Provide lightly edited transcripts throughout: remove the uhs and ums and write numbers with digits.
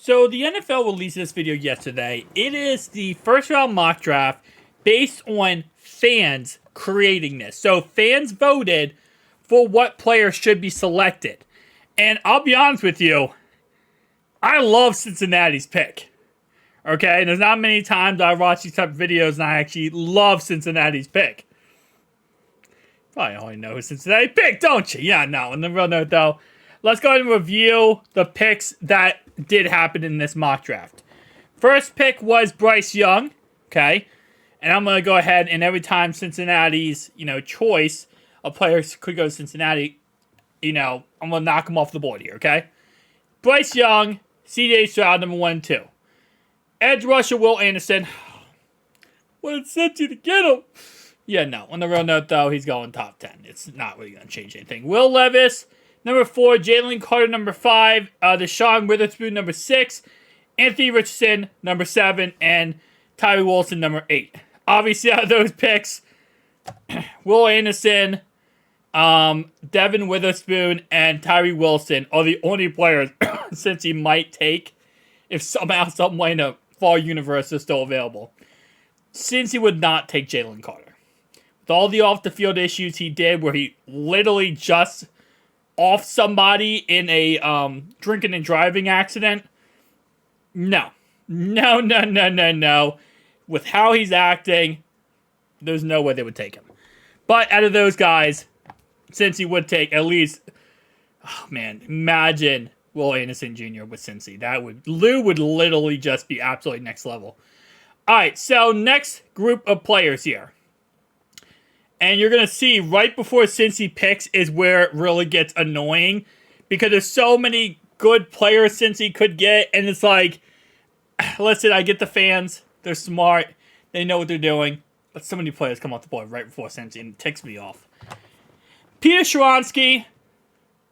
So the NFL released this video yesterday. It is the first round mock draft based on fans creating this. So fans voted for what players should be selected. And I'll be honest with you, I love Cincinnati's pick. Okay, and there's not many times I watch these type of videos and I actually love Cincinnati's pick. Probably only know who Cincinnati picked, don't you? Yeah, no. On the real note, though, let's go ahead and review the picks that did happen in this mock draft. First pick was Bryce Young, okay? And I'm going to go ahead and every time Cincinnati's, choice of players could go to Cincinnati, I'm going to knock them off the board here, okay? Bryce Young, C.J. Stroud, number 1 and 2. Edge rusher Will Anderson. What it sent you to get him? Yeah, no. On the real note, though, he's going top 10. It's not really going to change anything. Will Levis, number 4. Jalen Carter, number 5. Deshaun Witherspoon, number 6. Anthony Richardson, number 7. And Tyree Wilson, number 8. Obviously, out of those picks, Will Anderson, Devin Witherspoon, and Tyree Wilson are the only players since he might take if somehow, some way in a fall universe is still available. Since he would not take Jalen Carter. With all the off-the-field issues he did where he literally just off somebody in a drinking and driving accident, no. With how he's acting, there's no way they would take him. But out of those guys, since he would take at least, imagine Will Anderson Jr. with Cincy. Lou would literally just be absolutely next level. All right, so next group of players here. And you're going to see right before Cincy picks is where it really gets annoying. Because there's so many good players Cincy could get. And it's like, listen, I get the fans. They're smart. They know what they're doing. But so many players come off the board right before Cincy and it ticks me off. Peter Skoronsky,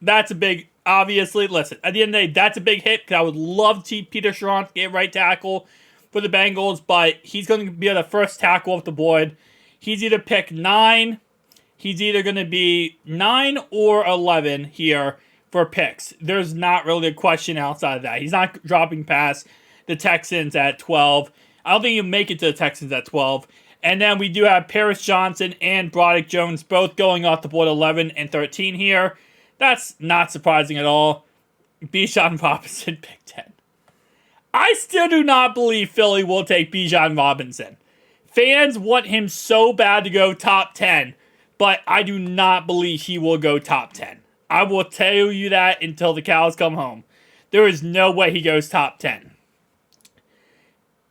that's a big, obviously, listen, at the end of the day, that's a big hit. Because I would love to see Peter Skoronsky at right tackle for the Bengals. But he's going to be the first tackle off the board. He's either pick 9. He's either going to be 9 or 11 here for picks. There's not really a question outside of that. He's not dropping past the Texans at 12. I don't think he'll make it to the Texans at 12. And then we do have Paris Johnson and Broderick Jones both going off the board 11 and 13 here. That's not surprising at all. Bijan Robinson, pick 10. I still do not believe Philly will take Bijan Robinson. Fans want him so bad to go top 10, but I do not believe he will go top 10. I will tell you that until the cows come home. There is no way he goes top 10.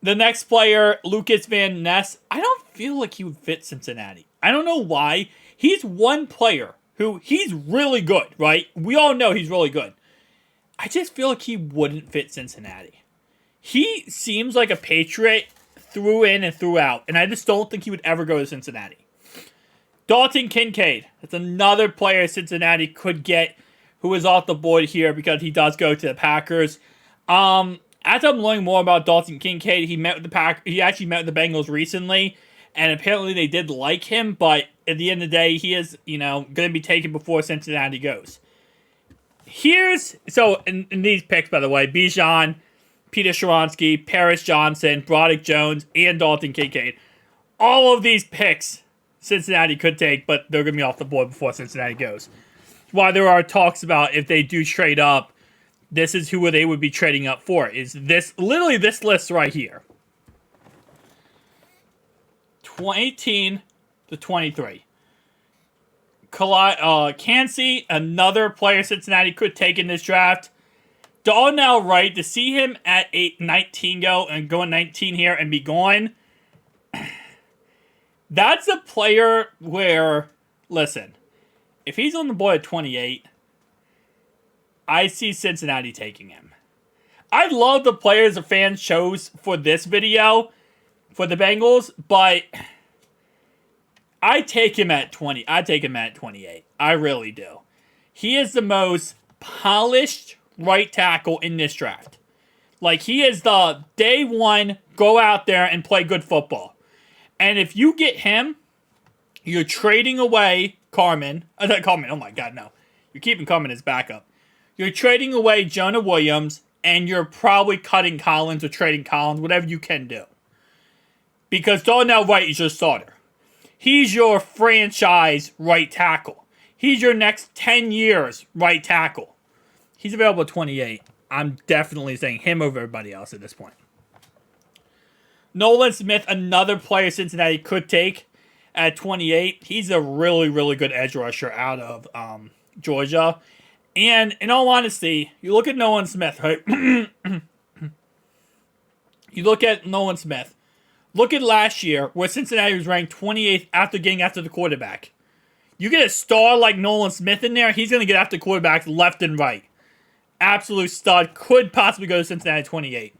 The next player, Lucas Van Ness, I don't feel like he would fit Cincinnati. I don't know why. He's one player who, he's really good, right? We all know he's really good. I just feel like he wouldn't fit Cincinnati. He seems like a Patriot through in and throughout, and I just don't think he would ever go to Cincinnati. Dalton Kincaid, that's another player Cincinnati could get who is off the board here because he does go to the Packers. As I'm learning more about Dalton Kincaid, he actually met with the Bengals recently, and apparently they did like him, but at the end of the day, he is, going to be taken before Cincinnati goes. In these picks, by the way, Bijan, Peter Skoronsky, Paris Johnson, Broderick Jones, and Dalton Kincaid. All of these picks Cincinnati could take, but they're going to be off the board before Cincinnati goes. While there are talks about if they do trade up, this is who they would be trading up for. Is this literally this list right here. 18 to 23. Cansey, another player Cincinnati could take in this draft. Darnell Wright, to see him at 19 go and going 19 here and be gone, that's a player where, listen, if he's on the board at 28, I see Cincinnati taking him. I love the players the fans chose for this video for the Bengals, but I take him at 20. I take him at 28. I really do. He is the most polished right tackle in this draft. Like, he is the day one, go out there and play good football. And if you get him, you're trading away Carmen. Oh my God, no. You're keeping Carmen as backup. You're trading away Jonah Williams, and you're probably cutting Collins or trading Collins, whatever you can do. Because Darnell Wright is your starter. He's your franchise right tackle. He's your next 10 years right tackle. He's available at 28. I'm definitely saying him over everybody else at this point. Nolan Smith, another player Cincinnati could take at 28. He's a really, really good edge rusher out of Georgia. And in all honesty, you look at Nolan Smith, right? You look at Nolan Smith. Look at last year where Cincinnati was ranked 28th after getting after the quarterback. You get a star like Nolan Smith in there, he's going to get after quarterbacks left and right. Absolute stud. Could possibly go to Cincinnati at 28.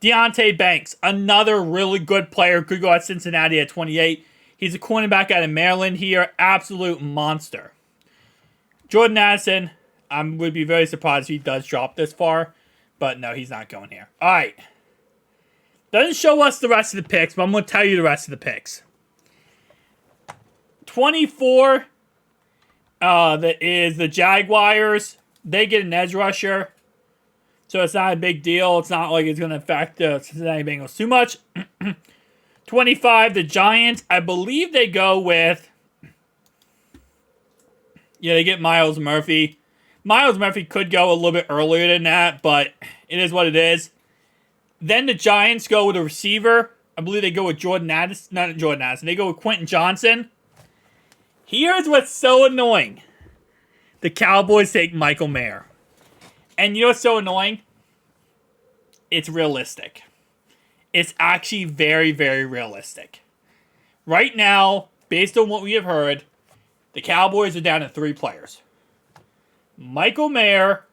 Deontay Banks, another really good player, could go at Cincinnati at 28. He's a cornerback out of Maryland here. Absolute monster. Jordan Addison, I would be very surprised if he does drop this far. But no, he's not going here. All right. Doesn't show us the rest of the picks, but I'm going to tell you the rest of the picks. 24, that is the Jaguars. They get an edge rusher. So it's not a big deal. It's not like it's going to affect the Cincinnati Bengals too much. 25, the Giants. I believe they go with... Yeah, they get Myles Murphy. Myles Murphy could go a little bit earlier than that, but it is what it is. Then the Giants go with a receiver. I believe they go with Jordan Addison. Not Jordan Addison. They go with Quentin Johnson. Here's what's so annoying. The Cowboys take Michael Mayer. And you know what's so annoying? It's realistic. It's actually very, very realistic. Right now, based on what we have heard, the Cowboys are down to 3 players. Michael Mayer,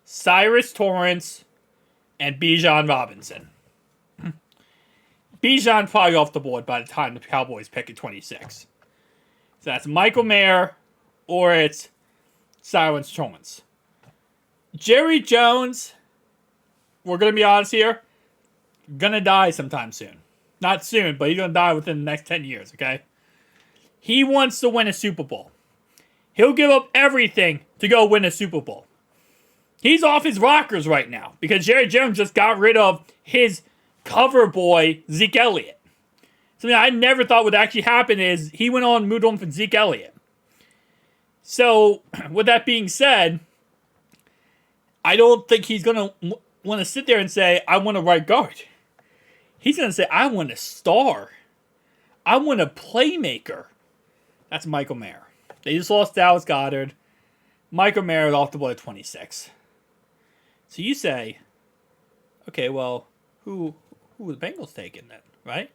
Cyrus Torrance, and Bijan Robinson. Bijan's probably off the board by the time the Cowboys pick at 26. So that's Michael Mayer, or it's Cyrus Torrance. Jerry Jones, we're going to be honest here, going to die sometime soon. Not soon, but he's going to die within the next 10 years, okay? He wants to win a Super Bowl. He'll give up everything to go win a Super Bowl. He's off his rockers right now because Jerry Jones just got rid of his cover boy, Zeke Elliott. Something I never thought would actually happen is he went on and moved on from Zeke Elliott. So, with that being said, I don't think he's going to want to sit there and say, I want a right guard. He's going to say, I want a star. I want a playmaker. That's Michael Mayer. They just lost Dallas Goedert. Michael Mayer is off the board at 26. So you say, okay, well, who are the Bengals taking then, right?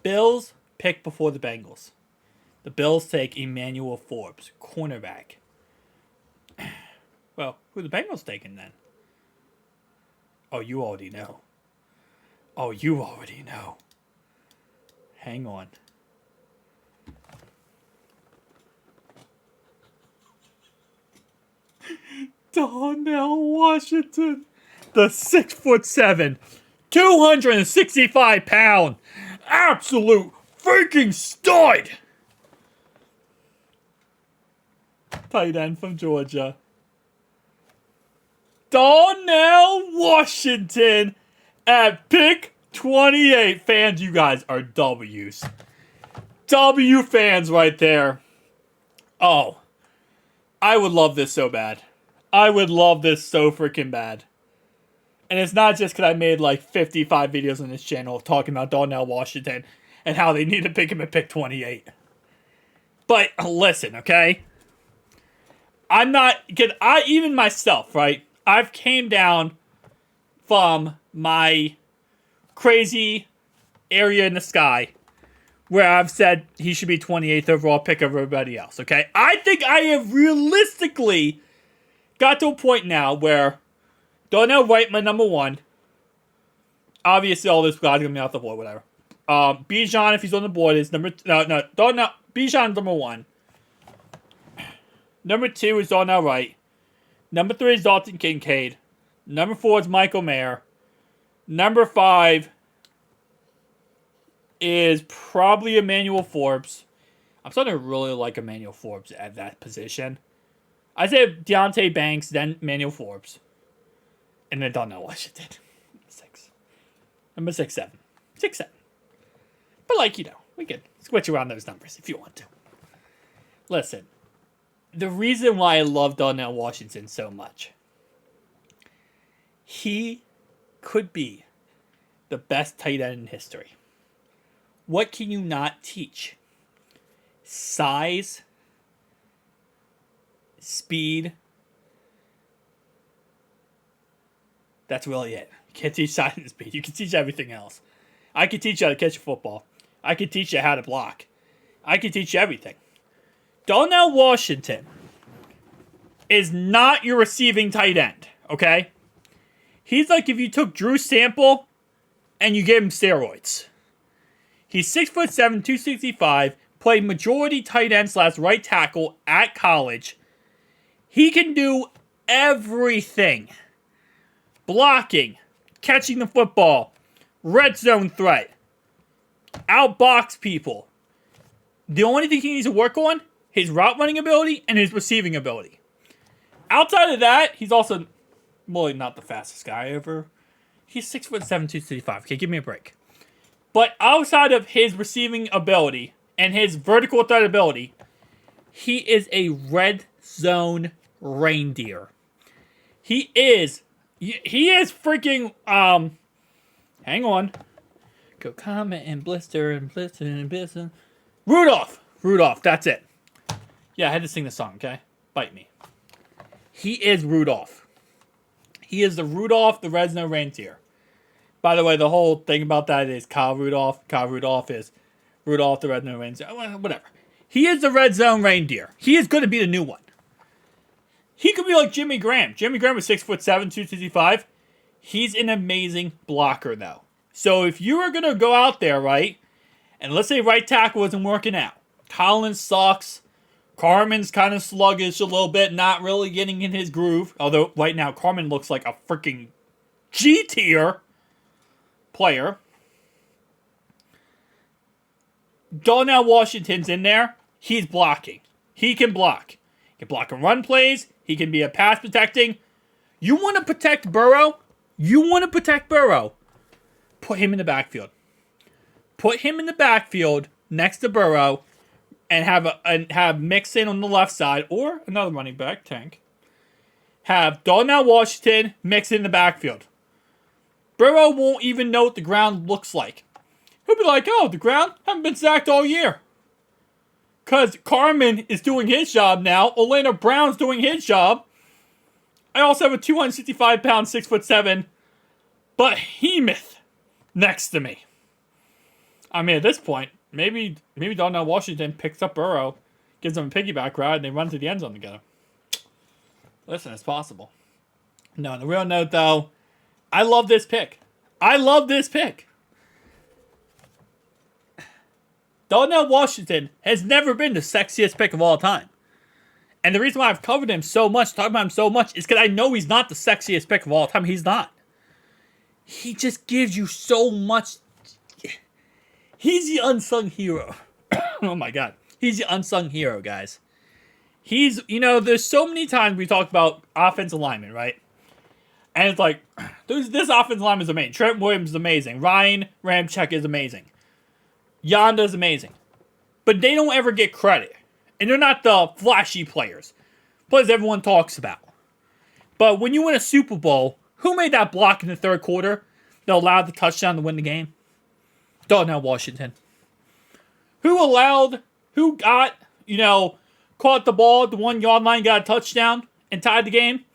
Bills pick before the Bengals. The Bills take Emmanuel Forbes, cornerback. Well, who are the Bengals taking then? Oh, you already know. Oh, you already know. Hang on. Darnell Washington. The 6'7", 265-pound, absolute freaking stud. Tight end from Georgia. Darnell Washington at pick 28. Fans, you guys are W's. W fans right there. Oh, I would love this so bad. I would love this so freaking bad. And it's not just because I made like 55 videos on this channel talking about Darnell Washington and how they need to pick him at pick 28. But listen, okay? I'm not, because even myself, right? I've came down from my crazy area in the sky where I've said he should be 28th overall pick of everybody else, okay? I think I have realistically got to a point now where Darnell Wright, my number 1. Obviously, all this guys going to be off the board, whatever. Bijan, if he's on the board, is number... No, Darnell... Bijan's number 1. Number 2 is Darnell Wright. Number 3 is Dalton Kincaid. Number 4 is Michael Mayer. Number 5 is probably Emmanuel Forbes. I'm starting to really like Emmanuel Forbes at that position. I said Deontay Banks, then Manuel Forbes, and then Donnell Washington. 6. Number 6, 7. 6, 7. But we could switch around those numbers if you want to. Listen, the reason why I love Donnell Washington so much, he could be the best tight end in history. What can you not teach? Size, speed. That's really it. You can't teach size and speed. You can teach everything else. I can teach you how to catch a football. I can teach you how to block. I can teach you everything. Donnell Washington is not your receiving tight end, okay? He's like if you took Drew Sample and you gave him steroids. He's 6'7", 265, played majority tight end / right tackle at college. He can do everything. Blocking, catching the football, red zone threat, outbox people. The only thing he needs to work on, his route running ability and his receiving ability. Outside of that, he's also really not the fastest guy ever. He's 6'7", 265. Okay, give me a break. But outside of his receiving ability and his vertical threat ability, he is a red zone reindeer. He is freaking, hang on. Go Comet and Blister and Blister and Blister. Rudolph, that's it. Yeah, I had to sing the song, okay? Bite me. He is Rudolph. He is the Rudolph, the red zone reindeer. By the way, the whole thing about that is Kyle Rudolph. Kyle Rudolph is Rudolph, the red zone reindeer. Whatever. He is the red zone reindeer. He is going to be the new one. He could be like Jimmy Graham. Jimmy Graham was 6'7", 265. He's an amazing blocker, though. So if you are going to go out there, right, and let's say right tackle isn't working out. Collins sucks. Carmen's kind of sluggish a little bit, not really getting in his groove. Although right now Carmen looks like a freaking G-tier player. Donnell Washington's in there. He's blocking. He can block. He can block and run plays. He can be a pass protecting. You want to protect Burrow? Put him in the backfield. Put him in the backfield next to Burrow and have Mixon on the left side or another running back, Tank. Have Donnell Washington, Mixon in the backfield. Burrow won't even know what the ground looks like. He'll be like, oh, the ground? Haven't been sacked all year. Because Carmen is doing his job now. Orlando Brown's doing his job. I also have a 265-pound, 6'7" behemoth next to me. I mean, at this point, maybe Donnell Washington picks up Burrow, gives him a piggyback ride, and they run to the end zone together. Listen, it's possible. No, on the real note, though, I love this pick. Donnell Washington has never been the sexiest pick of all time. And the reason why I've covered him so much, talked about him so much, is because I know he's not the sexiest pick of all time. He's not. He just gives you so much. He's the unsung hero. Oh my God. He's the unsung hero, guys. He's, there's so many times we talk about offensive linemen, right? And it's like, this offensive lineman is amazing. Trent Williams is amazing. Ryan Ramczyk is amazing. Yanda is amazing. But they don't ever get credit. And they're not the flashy players. Players everyone talks about. But when you win a Super Bowl, who made that block in the third quarter that allowed the touchdown to win the game? Donnell Washington. Who got, caught the ball at the 1 yard line, got a touchdown, and tied the game?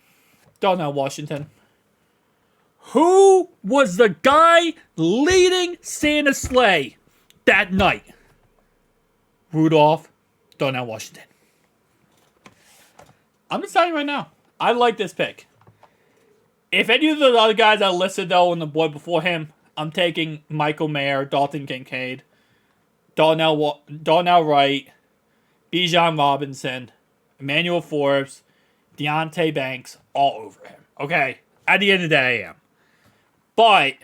Donnell Washington. Who was the guy leading Santa's sleigh that night? Rudolph. Donnell Washington. I'm just telling you right now. I like this pick. If any of the other guys I listed, though, on the board before him, I'm taking Michael Mayer, Dalton Kincaid, Donnell Wright, Bijan Robinson, Emmanuel Forbes, Deontay Banks, all over him. Okay? At the end of the day, I am. But,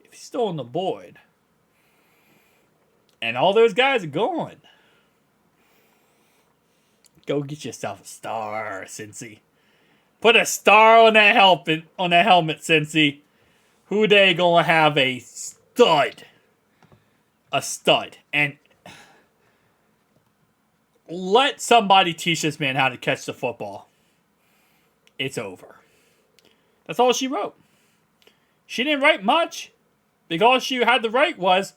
if he's still on the board, and all those guys are gone, Go get yourself a star, Cincy. Put a star on that helmet, Cincy. Who they gonna have a stud? A stud. And let somebody teach this man how to catch the football. It's over. That's all she wrote. She didn't write much. Because all she had to write was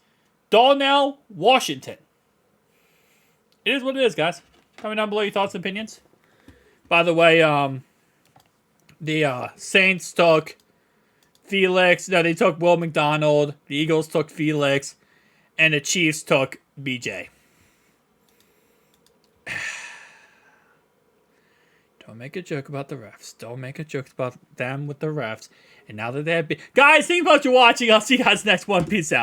Darnell Washington. It is what it is, guys. Comment down below your thoughts and opinions. By the way, the Saints took Felix. No, they took Will McDonald. The Eagles took Felix. And the Chiefs took BJ. Don't make a joke about the refs. Don't make a joke about them with the refs. And now that they have... Guys, thank you for watching. I'll see you guys next one. Peace out.